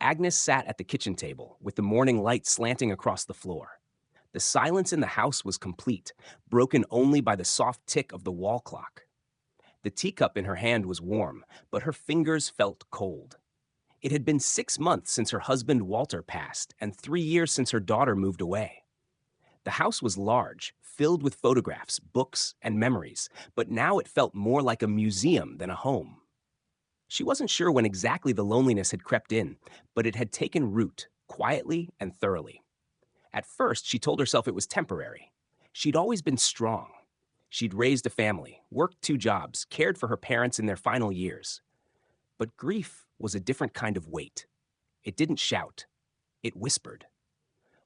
Agnes sat at the kitchen table with the morning light slanting across the floor. The silence in the house was complete, broken only by the soft tick of the wall clock. The teacup in her hand was warm, but her fingers felt cold. It had been 6 months since her husband Walter passed, and 3 years since her daughter moved away. The house was large, filled with photographs, books, and memories, but now it felt more like a museum than a home. She wasn't sure when exactly the loneliness had crept in, but it had taken root, quietly and thoroughly. At first, she told herself it was temporary. She'd always been strong. She'd raised a family, worked 2 jobs, cared for her parents in their final years. But grief was a different kind of weight. It didn't shout, it whispered.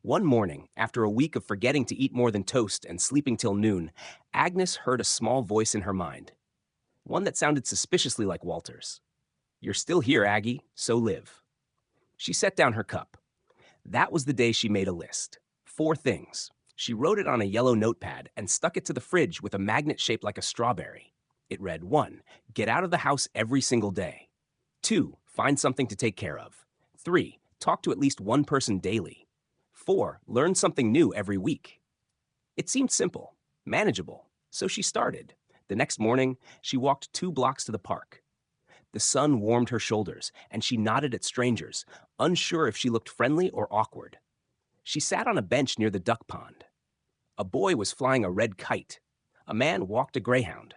One morning, after a week of forgetting to eat more than toast and sleeping till noon, Agnes heard a small voice in her mind, one that sounded suspiciously like Walter's. "You're still here, Aggie, so live." She set down her cup. That was the day she made a list. 4 things. She wrote it on a yellow notepad and stuck it to the fridge with a magnet shaped like a strawberry. It read: 1. Get out of the house every single day. 2. Find something to take care of. 3. Talk to at least one person daily. 4. Learn something new every week. It seemed simple, manageable, so she started. The next morning, she walked 2 blocks to the park. The sun warmed her shoulders, and she nodded at strangers, unsure if she looked friendly or awkward. She sat on a bench near the duck pond. A boy was flying a red kite. A man walked a greyhound.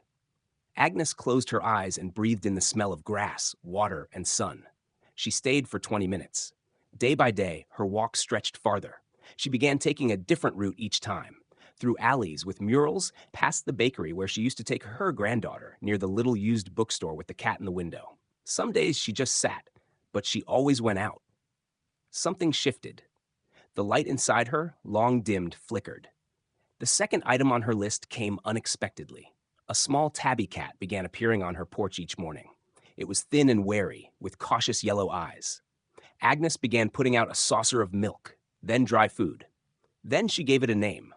Agnes closed her eyes and breathed in the smell of grass, water, and sun. She stayed for 20 minutes. Day by day, her walk stretched farther. She began taking a different route each time, through alleys with murals, past the bakery where she used to take her granddaughter, near the little used bookstore with the cat in the window. Some days she just sat, but she always went out. Something shifted. The light inside her, long dimmed, flickered. The second item on her list came unexpectedly. A small tabby cat began appearing on her porch each morning. It was thin and wary, with cautious yellow eyes. Agnes began putting out a saucer of milk, then dry food. Then she gave it a name,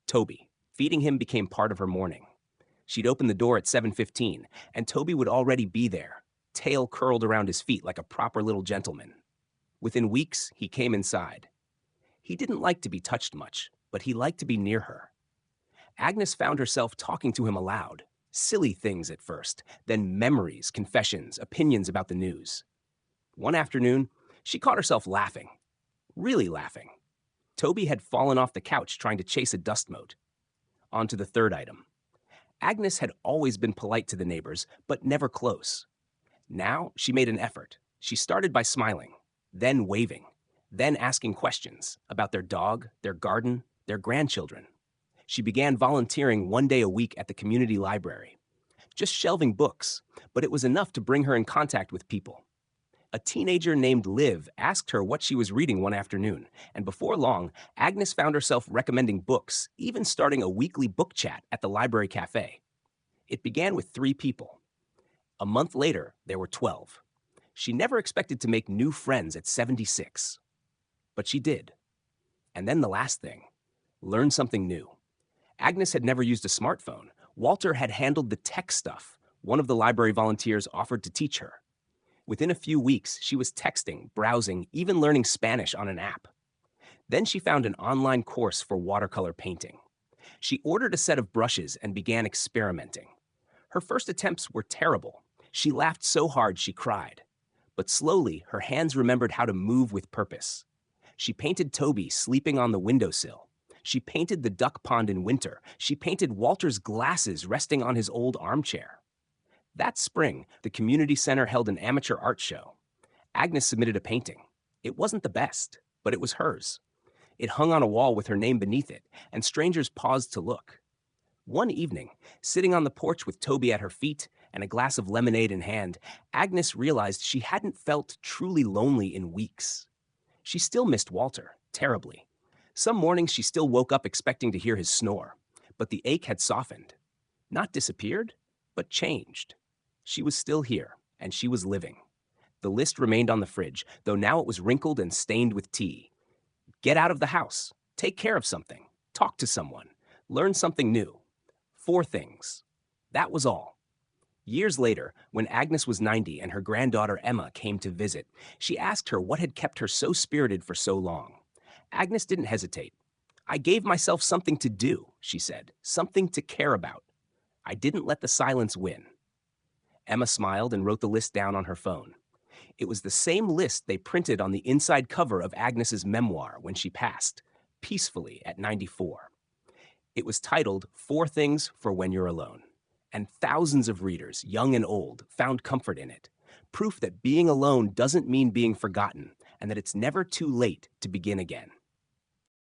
Toby. Feeding him became part of her morning. She'd open the door at 7:15, and Toby would already be there, tail curled around his feet like a proper little gentleman. Within weeks, he came inside. He didn't like to be touched much, but he liked to be near her. Agnes found herself talking to him aloud, silly things at first, then memories, confessions, opinions about the news. One afternoon, she caught herself laughing, really laughing. Toby had fallen off the couch trying to chase a dust mote. On to the third item. Agnes had always been polite to the neighbors, but never close. Now she made an effort. She started by smiling, then waving, then asking questions about their dog, their garden, their grandchildren. She began volunteering 1 day a week at the community library, just shelving books, but it was enough to bring her in contact with people. A teenager named Liv asked her what she was reading one afternoon, and before long, Agnes found herself recommending books, even starting a weekly book chat at the library cafe. It began with 3 people. A month later, there were 12. She never expected to make new friends at 76. But she did. And then the last thing, learn something new. Agnes had never used a smartphone. Walter had handled the tech stuff. One of the library volunteers offered to teach her. Within a few weeks, she was texting, browsing, even learning Spanish on an app. Then she found an online course for watercolor painting. She ordered a set of brushes and began experimenting. Her first attempts were terrible. She laughed so hard she cried. But slowly, her hands remembered how to move with purpose. She painted Toby sleeping on the windowsill. She painted the duck pond in winter. She painted Walter's glasses resting on his old armchair. That spring, the community center held an amateur art show. Agnes submitted a painting. It wasn't the best, but it was hers. It hung on a wall with her name beneath it, and strangers paused to look. One evening, sitting on the porch with Toby at her feet and a glass of lemonade in hand, Agnes realized she hadn't felt truly lonely in weeks. She still missed Walter, terribly. Some mornings she still woke up expecting to hear his snore, but the ache had softened. Not disappeared, but changed. She was still here, and she was living. The list remained on the fridge, though now it was wrinkled and stained with tea. Get out of the house. Take care of something. Talk to someone. Learn something new. 4 things. That was all. Years later, when Agnes was 90 and her granddaughter Emma came to visit, she asked her what had kept her so spirited for so long. Agnes didn't hesitate. I gave myself something to do, she said, something to care about. I didn't let the silence win. Emma smiled and wrote the list down on her phone. It was the same list they printed on the inside cover of Agnes's memoir when she passed, peacefully at 94. It was titled Four Things for When You're Alone, and thousands of readers, young and old, found comfort in it. Proof that being alone doesn't mean being forgotten, and that it's never too late to begin again.